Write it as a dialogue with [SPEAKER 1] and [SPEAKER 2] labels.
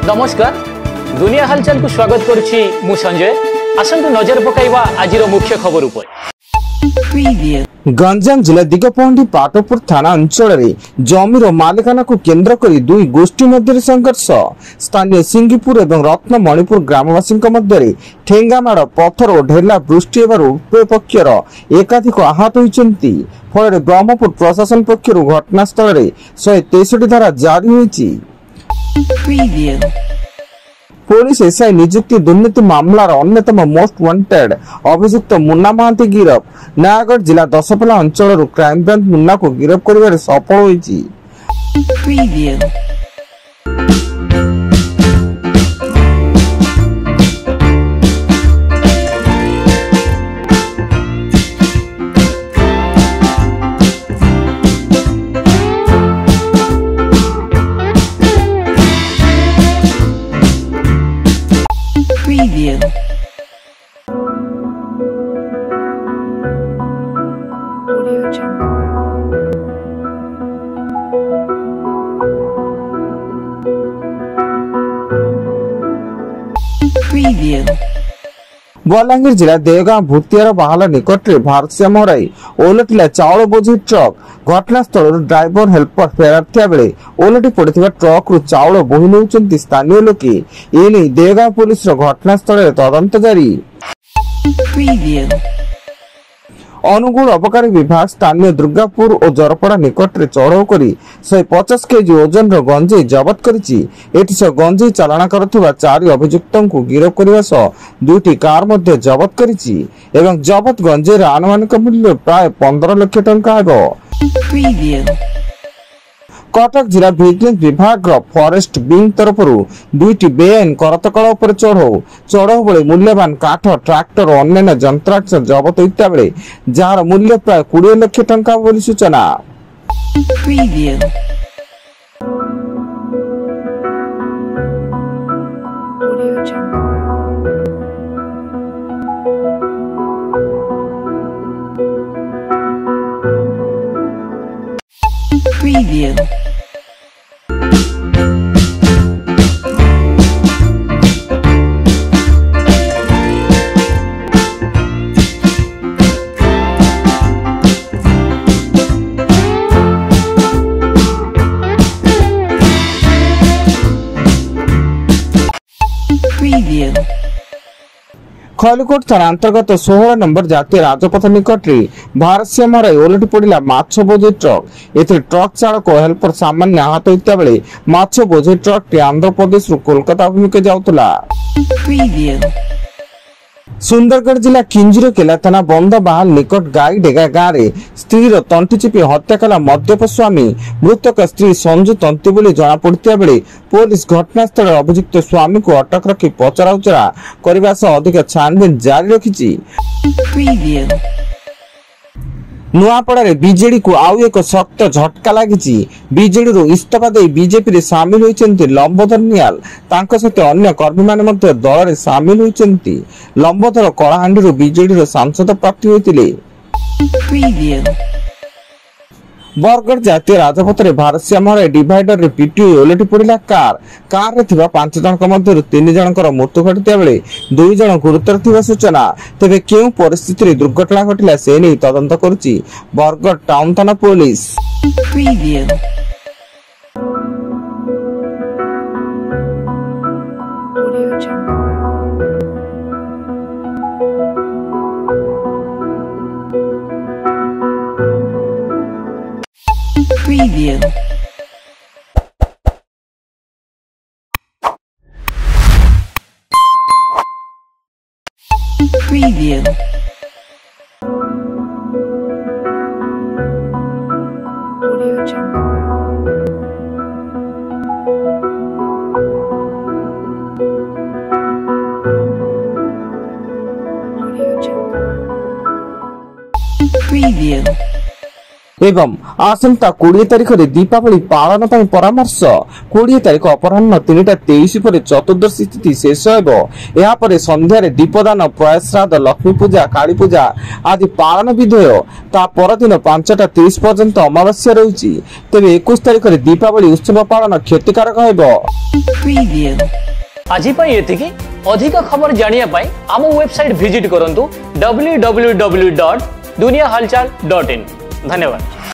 [SPEAKER 1] नमस्कार दुनिया हालचाल को स्वागत करुछि मु संजय। आसंतु नजर पकाइबा आजिर मुख्य खबर उपर।
[SPEAKER 2] गंजाम जिला दिगपहंडी पाटपुर थाना अंचल जमीर मालिकाना को केन्द्र कर दुई गोष्ठी मध्य संघर्ष। स्थानीय सिंगीपुर और रत्न मणिपुर ग्रामवासी मध्य ठेंगामाड़ पत्थर और ढेला वृष्टि उभय पक्षर एकाधिक आहत होती। फल ब्रह्मपुर प्रशासन पक्षर घटनास्थल 163 धारा जारी होती। पुलिस एसआई नियुक्ति दुर्नीति मामलार अन्यतम मोस्ट वांटेड अभियुक्त मुन्ना महांती गिरफ। नयागढ़ जिला दशपल्ला अंचल क्राइम ब्रांच मुन्ना को गिरफ कर सफल होईची। बलांगीर जिला देवगांव भूतियार बाहाला निकट में भारसाम्य हराई ओलटिला चाउल बोझी ट्रक। घटनास्थल ड्राइवर हेल्पर फेरार थिया बेले ओलटि पड़िथिबा ट्रक रु चाउल बोही नेउचंती स्थानीय लोके। एने देवगांव पुलिस घटनास्थल तदंत जारी। अनुगुण अबकारी विभाग स्थानीय दुर्गापुर और जरपड़ा निकट में चढ़ाऊ कर 150 केजी ओजन गंजेई जबत करिछि। एथि सह गंजेई चालाण करुवा 4 अभियुक्तों को गिरफ करने सह 2टी कार मध्य जबत करिछि एवं जबत गंजेईर आनुमानिक मूल्य प्राय 15 लाख टंका हेबो। कटक जिला विजिलेंस विभाग फॉरेस्ट विंग तरफ 2टी बेआईन करतकल उपर चढ़ाऊ बेले मूल्यवान काठ ट्रैक्टर और अन्य जंत्रांश जबत होता बेले जार मूल्य प्राय 20 लाख टंका बोली सूचना। खैलकोट थाना अंतर्गत 16 नंबर जातीय राजपथ निकट में भारसाम्य हराई ओलटि पड़ा माछ बोझे ट्रक। एथि ट्रक चालक और हेल्पर सामान्य आहत होता बेले माछ बोझे ट्रक टी आंध्र प्रदेश कोलकाता अभिमुखे जाउतला। सुंदरगढ़ जिला किंजरकेला थाना बंद बहाल निकट गाई डेगा गाँव में स्त्री तंटी चिपी हत्या कला मद्यप स्वामी। मृतक स्त्री संजू तंती बोली जना पड़ता बेले पुलिस घटनास्थल अभियुक्त स्वामी को अटक रखी पचराउचरा करने सह अधिक छानबीन जारी रखी। नुआपड़ा बीजेडी को आउ एक शक्त झटका लगी। बीजेडी इस्तीफा दे बीजेपी रे सामिल होइछन्ति लंबोधर नियाल। तांको सहित अन्य कर्मी माने मध्य दल रे सामिल होइछन्ति। लंबोधर कलाहांडी बीजेडी रो सांसद प्राप्ति होइतिले। बरगढ़ जातीय राजपथ में भारसाम्य हराई डिवाइडर रे पिटी ओलटि पड़ा कार रे थिबा 5 जनक मध्य 3 जनकर मृत्यु घटिता बेले 2 जन गुरुतर थिबा सूचना। तेबे केउ परिस्थिति रे दुर्घटना घटिला से नै तदंत करुछि बरगढ़ टाउन थाना पुलिस। एवं आसंता 20 तारिख में दीपावली पालन पर परामर्श 20 तारिख अपराह्न 3:23 पर चतुर्दशी तिथि शेष होपर संध्यार दीपदान प्रयासराध लक्ष्मी पूजा काली पूजा आदि पालन विधेय ता परदिन 5:30 पर्यंत अमावस्या रही तेज 21 तारिख में दीपावली उत्सव पालन क्षतिकारक
[SPEAKER 1] आज अधिक खबर जानिया आम वेबसाइट विजिट करंतु www.duniyahalchal.in। धन्यवाद।